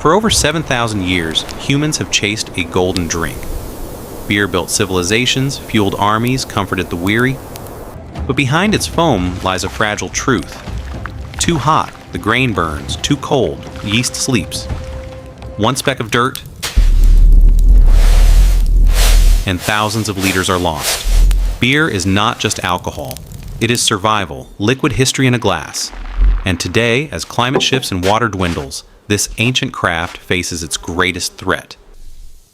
For over 7,000 years, humans have chased a golden drink. Beer built civilizations, fueled armies, comforted the weary. But behind its foam lies a fragile truth. Too hot, the grain burns. Too cold, yeast sleeps. One speck of dirt, and thousands of liters are lost. Beer is not just alcohol. It is survival, liquid history in a glass. And today, as climate shifts and water dwindles, this ancient craft faces its greatest threat.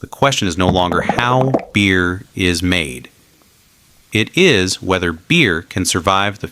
The question is no longer how beer is made. It is whether beer can survive the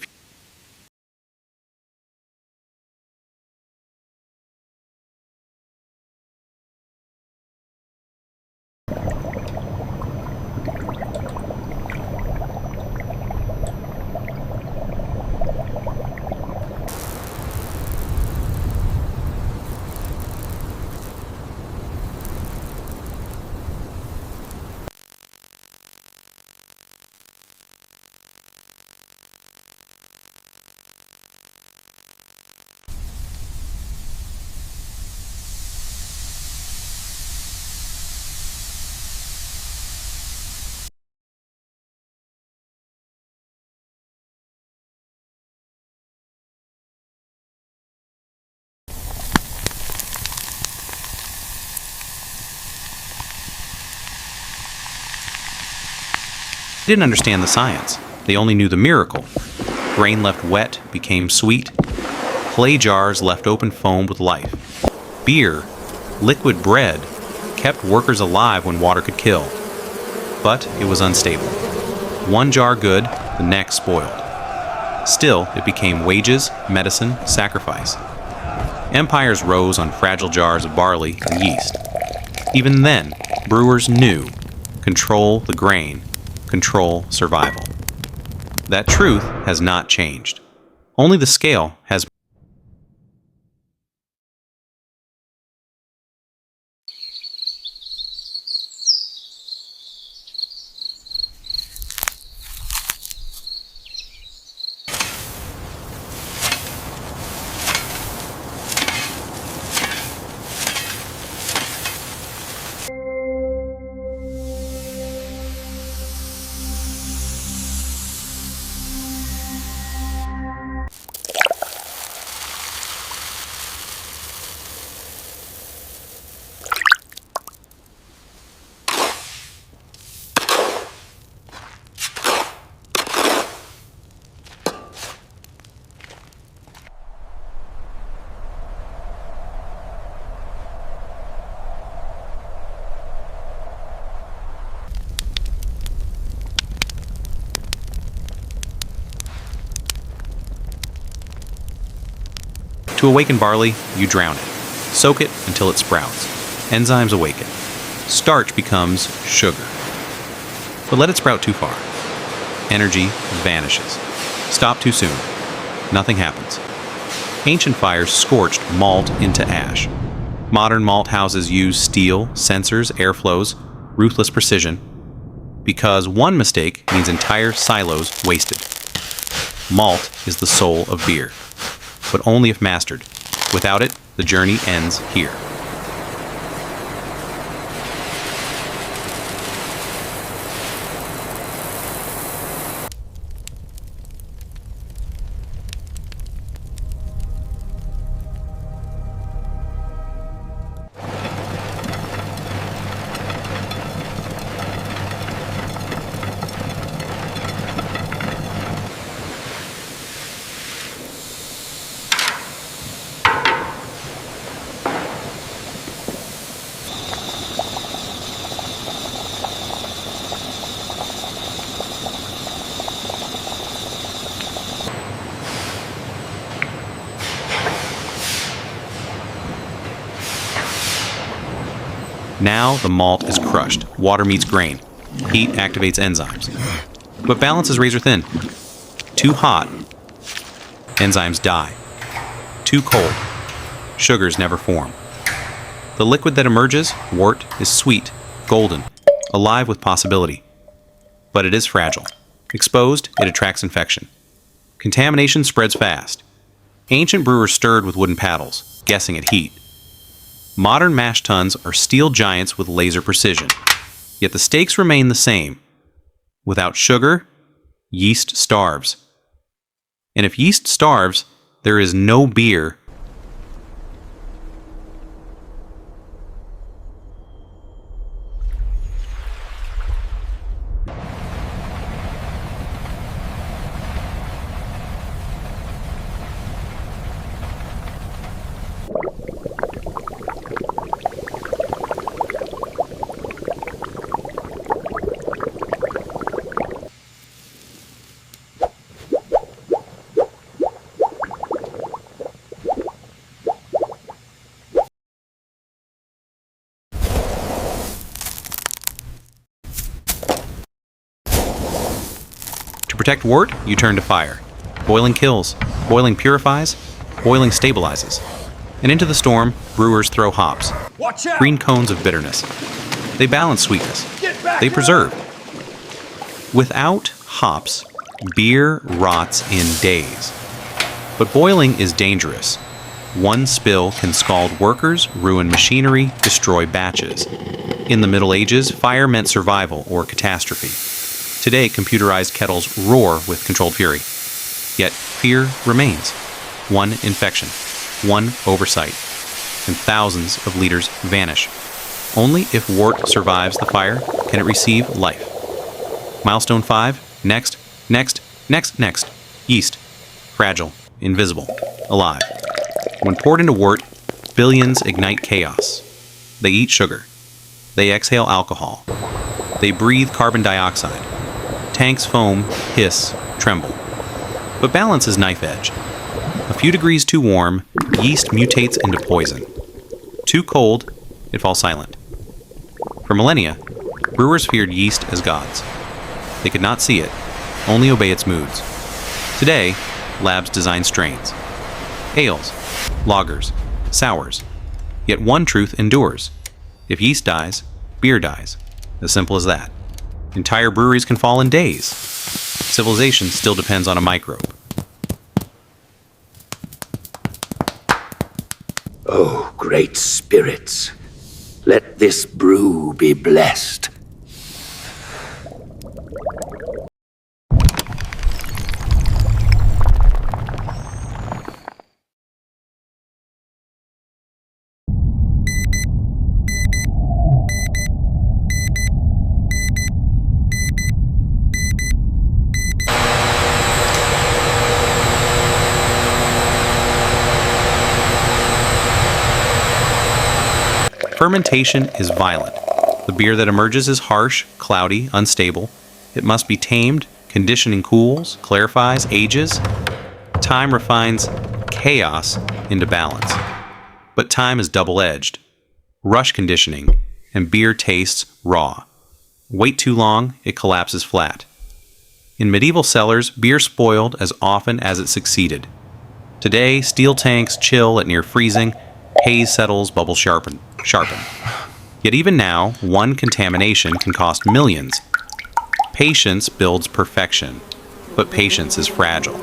They didn't understand the science. They only knew the miracle. Grain left wet became sweet. Clay jars left open foamed with life. Beer, liquid bread, kept workers alive when water could kill. But it was unstable. One jar good, the next spoiled. Still, it became wages, medicine, sacrifice. Empires rose on fragile jars of barley and yeast. Even then, brewers knew: control the grain, control survival. That truth has not changed. Only the scale has. To awaken barley, you drown it. Soak it until it sprouts. Enzymes awaken. Starch becomes sugar. But let it sprout too far. Energy vanishes. Stop too soon. Nothing happens. Ancient fires scorched malt into ash. Modern malt houses use steel, sensors, airflows, ruthless precision. Because one mistake means entire silos wasted. Malt is the soul of beer, but only if mastered. Without it, the journey ends here. Now the malt is crushed. Water meets grain. Heat activates enzymes. But balance is razor thin. Too hot, enzymes die. Too cold, sugars never form. The liquid that emerges, wort, is sweet, golden, alive with possibility. But it is fragile. Exposed, it attracts infection. Contamination spreads fast. Ancient brewers stirred with wooden paddles, guessing at heat. Modern mash tuns are steel giants with laser precision. Yet the stakes remain the same. Without sugar, yeast starves. And if yeast starves, there is no beer. To protect wort, you turn to fire. Boiling kills, boiling purifies, boiling stabilizes. And into the storm, brewers throw hops, green cones of bitterness. They balance sweetness. They preserve. Without hops, beer rots in days. But boiling is dangerous. One spill can scald workers, ruin machinery, destroy batches. In the Middle Ages, fire meant survival or catastrophe. Today, computerized kettles roar with controlled fury. Yet, fear remains. One infection, one oversight, and thousands of liters vanish. Only if wort survives the fire can it receive life. Milestone 5, next. Yeast. Fragile, invisible, alive. When poured into wort, billions ignite chaos. They eat sugar. They exhale alcohol. They breathe carbon dioxide. Tanks foam, hiss, tremble. But balance is knife edge. A few degrees too warm, yeast mutates into poison. Too cold, it falls silent. For millennia, brewers feared yeast as gods. They could not see it, only obey its moods. Today, labs design strains. Ales, lagers, sours. Yet one truth endures. If yeast dies, beer dies. As simple as that. Entire breweries can fall in days. Civilization still depends on a microbe. Oh, great spirits, let this brew be blessed. Fermentation is violent. The beer that emerges is harsh, cloudy, unstable. It must be tamed, conditioning cools, clarifies, ages. Time refines chaos into balance. But time is double-edged. Rush conditioning, and beer tastes raw. Wait too long, it collapses flat. In medieval cellars, beer spoiled as often as it succeeded. Today, steel tanks chill at near freezing, haze settles, bubbles sharpen. Yet even now, one contamination can cost millions. Patience builds perfection, but patience is fragile.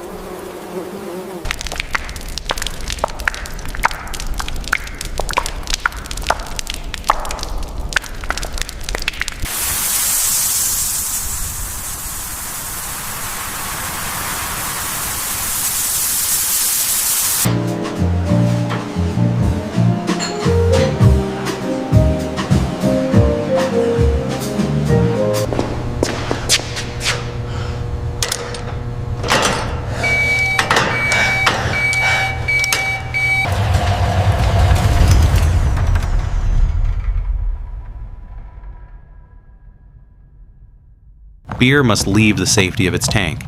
Beer must leave the safety of its tank.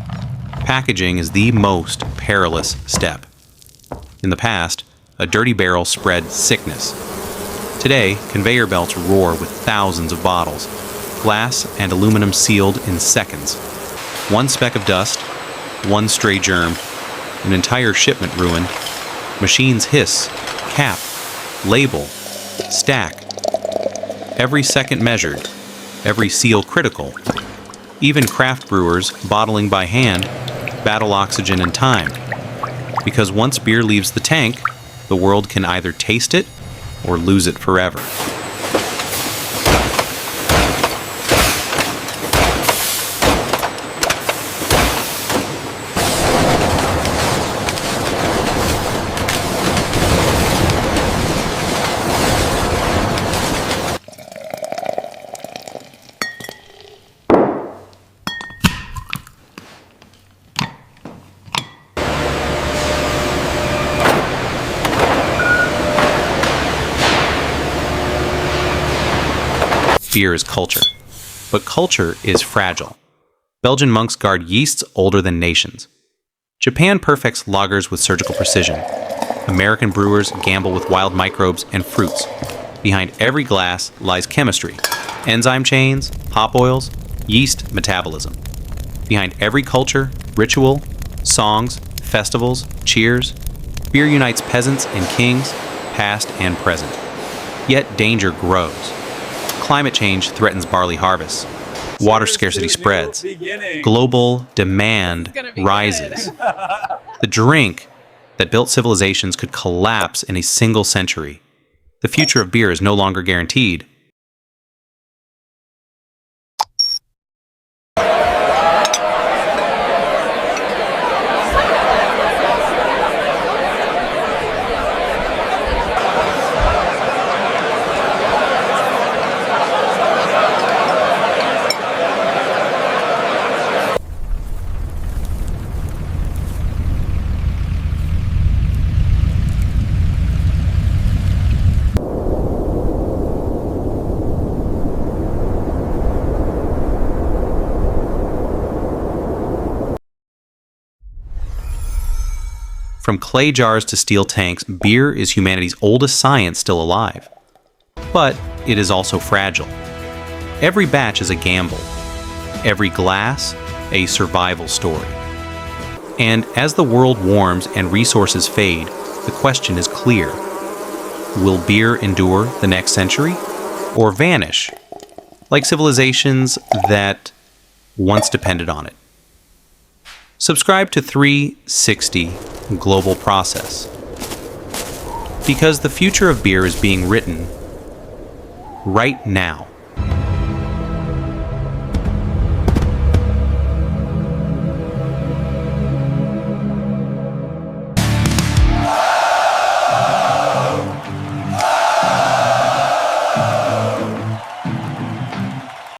Packaging is the most perilous step. In the past, a dirty barrel spread sickness. Today, conveyor belts roar with thousands of bottles, glass and aluminum sealed in seconds. One speck of dust, one stray germ, an entire shipment ruined. Machines hiss, cap, label, stack. Every second measured, every seal critical. Even craft brewers, bottling by hand, battle oxygen and time. Because once beer leaves the tank, the world can either taste it or lose it forever. Beer is culture, but culture is fragile. Belgian monks guard yeasts older than nations. Japan perfects lagers with surgical precision. American brewers gamble with wild microbes and fruits. Behind every glass lies chemistry, enzyme chains, hop oils, yeast metabolism. Behind every culture, ritual, songs, festivals, cheers, beer unites peasants and kings, past and present. Yet danger grows. Climate change threatens barley harvests. Water scarcity spreads. Global demand rises. The drink that built civilizations could collapse in a single century. The future of beer is no longer guaranteed. From clay jars to steel tanks, beer is humanity's oldest science still alive. But it is also fragile. Every batch is a gamble. Every glass, a survival story. And as the world warms and resources fade, the question is clear. Will beer endure the next century? Or vanish? Like civilizations that once depended on it. Subscribe to 360 Global Process. Because the future of beer is being written right now.